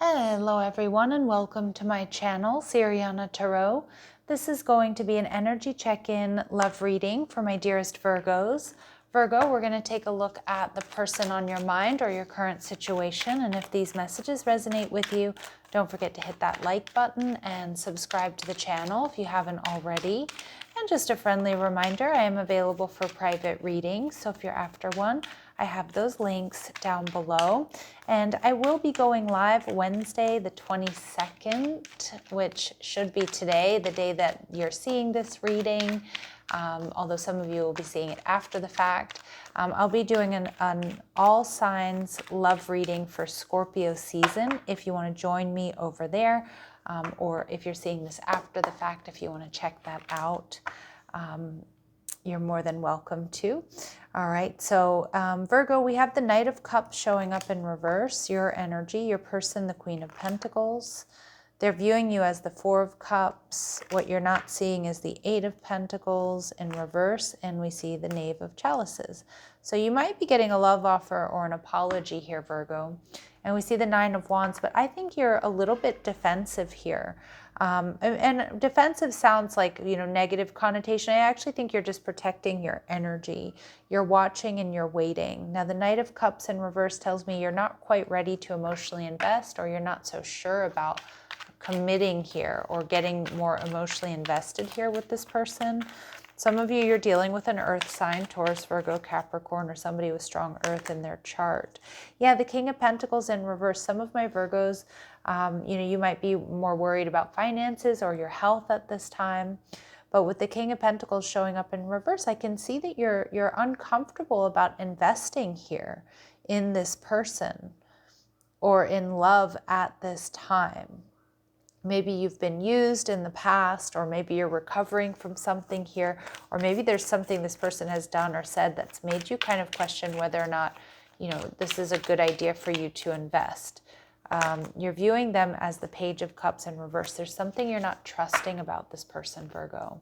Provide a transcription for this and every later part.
Hello everyone and welcome to my channel, Sirianatarot. This is going to be an energy check-in love reading for my dearest Virgos. Virgo, we're going to take a look at the person on your mind or your current situation, and if these messages resonate with you, don't forget to hit that like button and subscribe to the channel if you haven't already. And just a friendly reminder, I am available for private readings, so if you're after one, I have those links down below. And I will be going live Wednesday the 22nd, which should be today, the day that you're seeing this reading, although some of you will be seeing it after the fact. I'll be doing an all signs love reading for Scorpio season if you want to join me over there, or if you're seeing this after the fact, if you want to check that out. You're more than welcome to. All right, so Virgo, we have the Knight of Cups showing up in reverse, your energy, your person, the Queen of Pentacles. They're viewing you as the Four of Cups. What you're not seeing is the Eight of Pentacles in reverse, and we see the Knave of Chalices. So you might be getting a love offer or an apology here, Virgo. And we see the Nine of Wands, but I think you're a little bit defensive here. And defensive sounds like, negative connotation. I actually think you're just protecting your energy. You're watching and you're waiting. Now, the Knight of Cups in reverse tells me you're not quite ready to emotionally invest, or you're not so sure about committing here or getting more emotionally invested here with this person. Some of you, you're dealing with an earth sign, Taurus, Virgo, Capricorn, or somebody with strong earth in their chart. Yeah, the King of Pentacles in reverse. Some of my Virgos, you might be more worried about finances or your health at this time. But with the King of Pentacles showing up in reverse, I can see that you're uncomfortable about investing here in this person or in love at this time. Maybe you've been used in the past, or maybe you're recovering from something here, or maybe there's something this person has done or said that's made you kind of question whether or not, this is a good idea for you to invest. You're viewing them as the Page of Cups in reverse. There's something you're not trusting about this person, Virgo.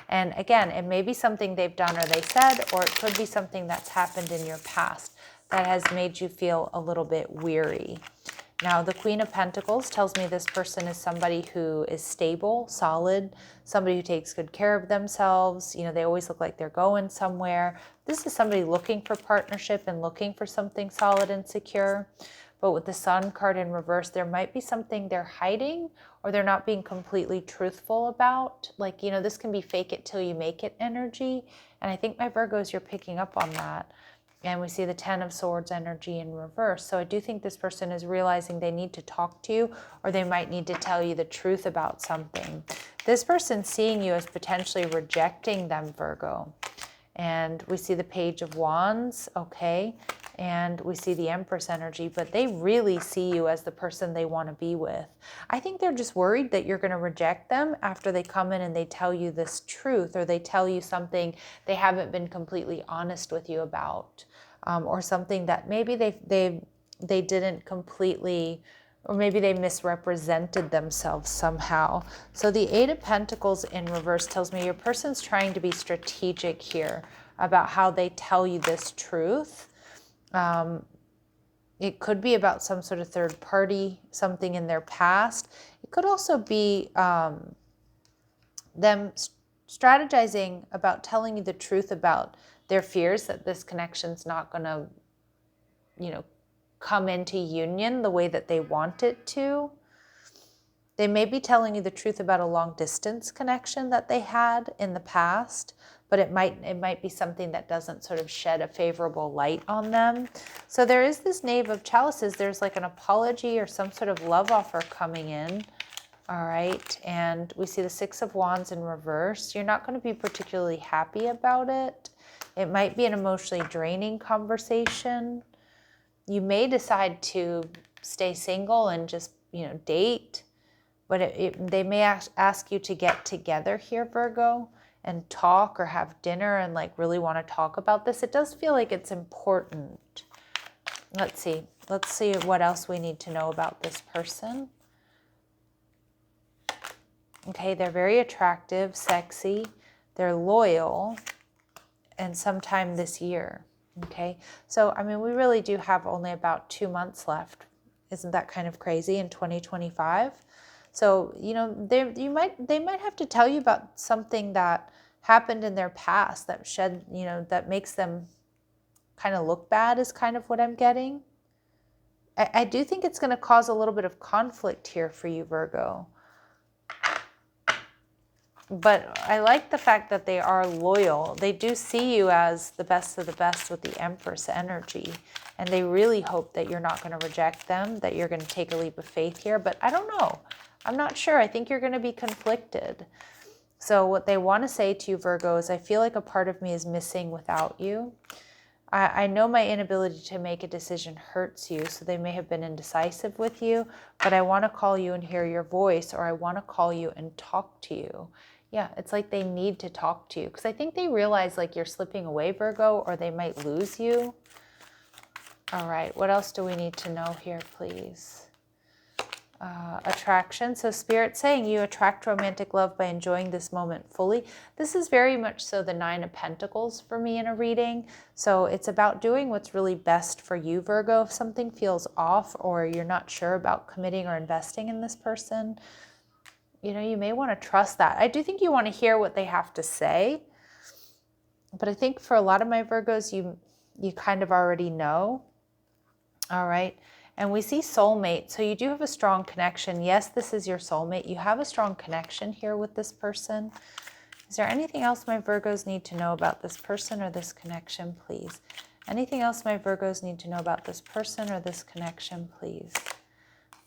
And again, it may be something they've done or they said, or it could be something that's happened in your past that has made you feel a little bit weary. Now, the Queen of Pentacles tells me this person is somebody who is stable, solid, somebody who takes good care of themselves. They always look like they're going somewhere. This is somebody looking for partnership and looking for something solid and secure. But with the Sun card in reverse, there might be something they're hiding, or they're not being completely truthful about. Like, this can be fake it till you make it energy. And I think my Virgos, you're picking up on that. And we see the Ten of Swords energy in reverse. So I do think this person is realizing they need to talk to you, or they might need to tell you the truth about something. This person's seeing you as potentially rejecting them, Virgo. And we see the Page of Wands, okay? And we see the Empress energy, but they really see you as the person they want to be with. I think they're just worried that you're going to reject them after they come in and they tell you this truth, or they tell you something they haven't been completely honest with you about, or something that maybe they didn't completely, or maybe they misrepresented themselves somehow. So the Eight of Pentacles in reverse tells me your person's trying to be strategic here about how they tell you this truth. It could be about some sort of third party, something in their past. It could also be them strategizing about telling you the truth about their fears that this connection's not going to, come into union the way that they want it to. They may be telling you the truth about a long distance connection that they had in the past, but it might be something that doesn't sort of shed a favorable light on them. So there is this Knave of Chalices. There's like an apology or some sort of love offer coming in. All right, and we see the Six of Wands in reverse. You're not going to be particularly happy about it. It might be an emotionally draining conversation. You may decide to stay single and just, date, but they may ask you to get together here, Virgo, and talk or have dinner and really want to talk about this. It does feel like it's important. Let's see what else we need to know about this person. Okay, they're very attractive, sexy, they're loyal, and sometime this year. Okay, so we really do have only about 2 months left Isn't that kind of crazy in 2025? So, you know, they might have to tell you about something that happened in their past that that makes them kind of look bad, is kind of what I'm getting. I do think it's going to cause a little bit of conflict here for you, Virgo. But I like the fact that they are loyal. They do see you as the best of the best with the Empress energy. And they really hope that you're not going to reject them, that you're going to take a leap of faith here. But I don't know. I'm not sure. I think you're going to be conflicted. So what they want to say to you, Virgo, is I feel like a part of me is missing without you. I know my inability to make a decision hurts you, so they may have been indecisive with you, but I want to call you and hear your voice, or I want to call you and talk to you. Yeah, it's like they need to talk to you, because I think they realize like you're slipping away, Virgo, or they might lose you. All right, what else do we need to know here, please? Attraction. So Spirit saying you attract romantic love by enjoying this moment fully. This is very much so the Nine of Pentacles for me in a reading. So it's about doing what's really best for you, Virgo. If something feels off or you're not sure about committing or investing in this person, you know, you may want to trust that. I do think you want to hear what they have to say. But I think for a lot of my Virgos, you kind of already know. All right. And we see soulmate. So you do have a strong connection. Yes, this is your soulmate. You have a strong connection here with this person. Is there anything else my Virgos need to know about this person or this connection, please? Anything else my Virgos need to know about this person or this connection, please?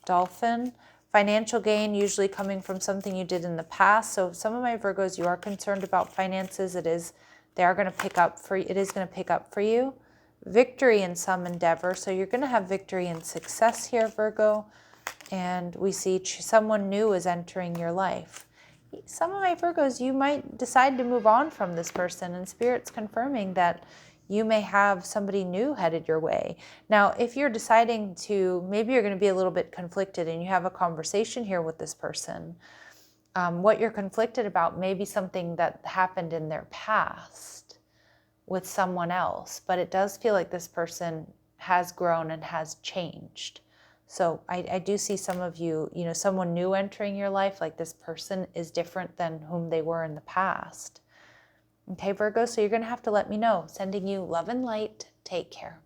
Dolphin. Financial gain usually coming from something you did in the past. So some of my Virgos, you are concerned about finances. It is going to pick up for you. Victory in some endeavor. So you're going to have victory and success here, Virgo. And we see someone new is entering your life. Some of my Virgos, you might decide to move on from this person, and Spirit's confirming that you may have somebody new headed your way. Now, if you're deciding to, maybe you're going to be a little bit conflicted and you have a conversation here with this person. What you're conflicted about may be something that happened in their past with someone else, but it does feel like this person has grown and has changed. So I do see some of you, you know, someone new entering your life, like this person is different than whom they were in the past. Okay, Virgo, so you're going to have to let me know. Sending you love and light. Take care.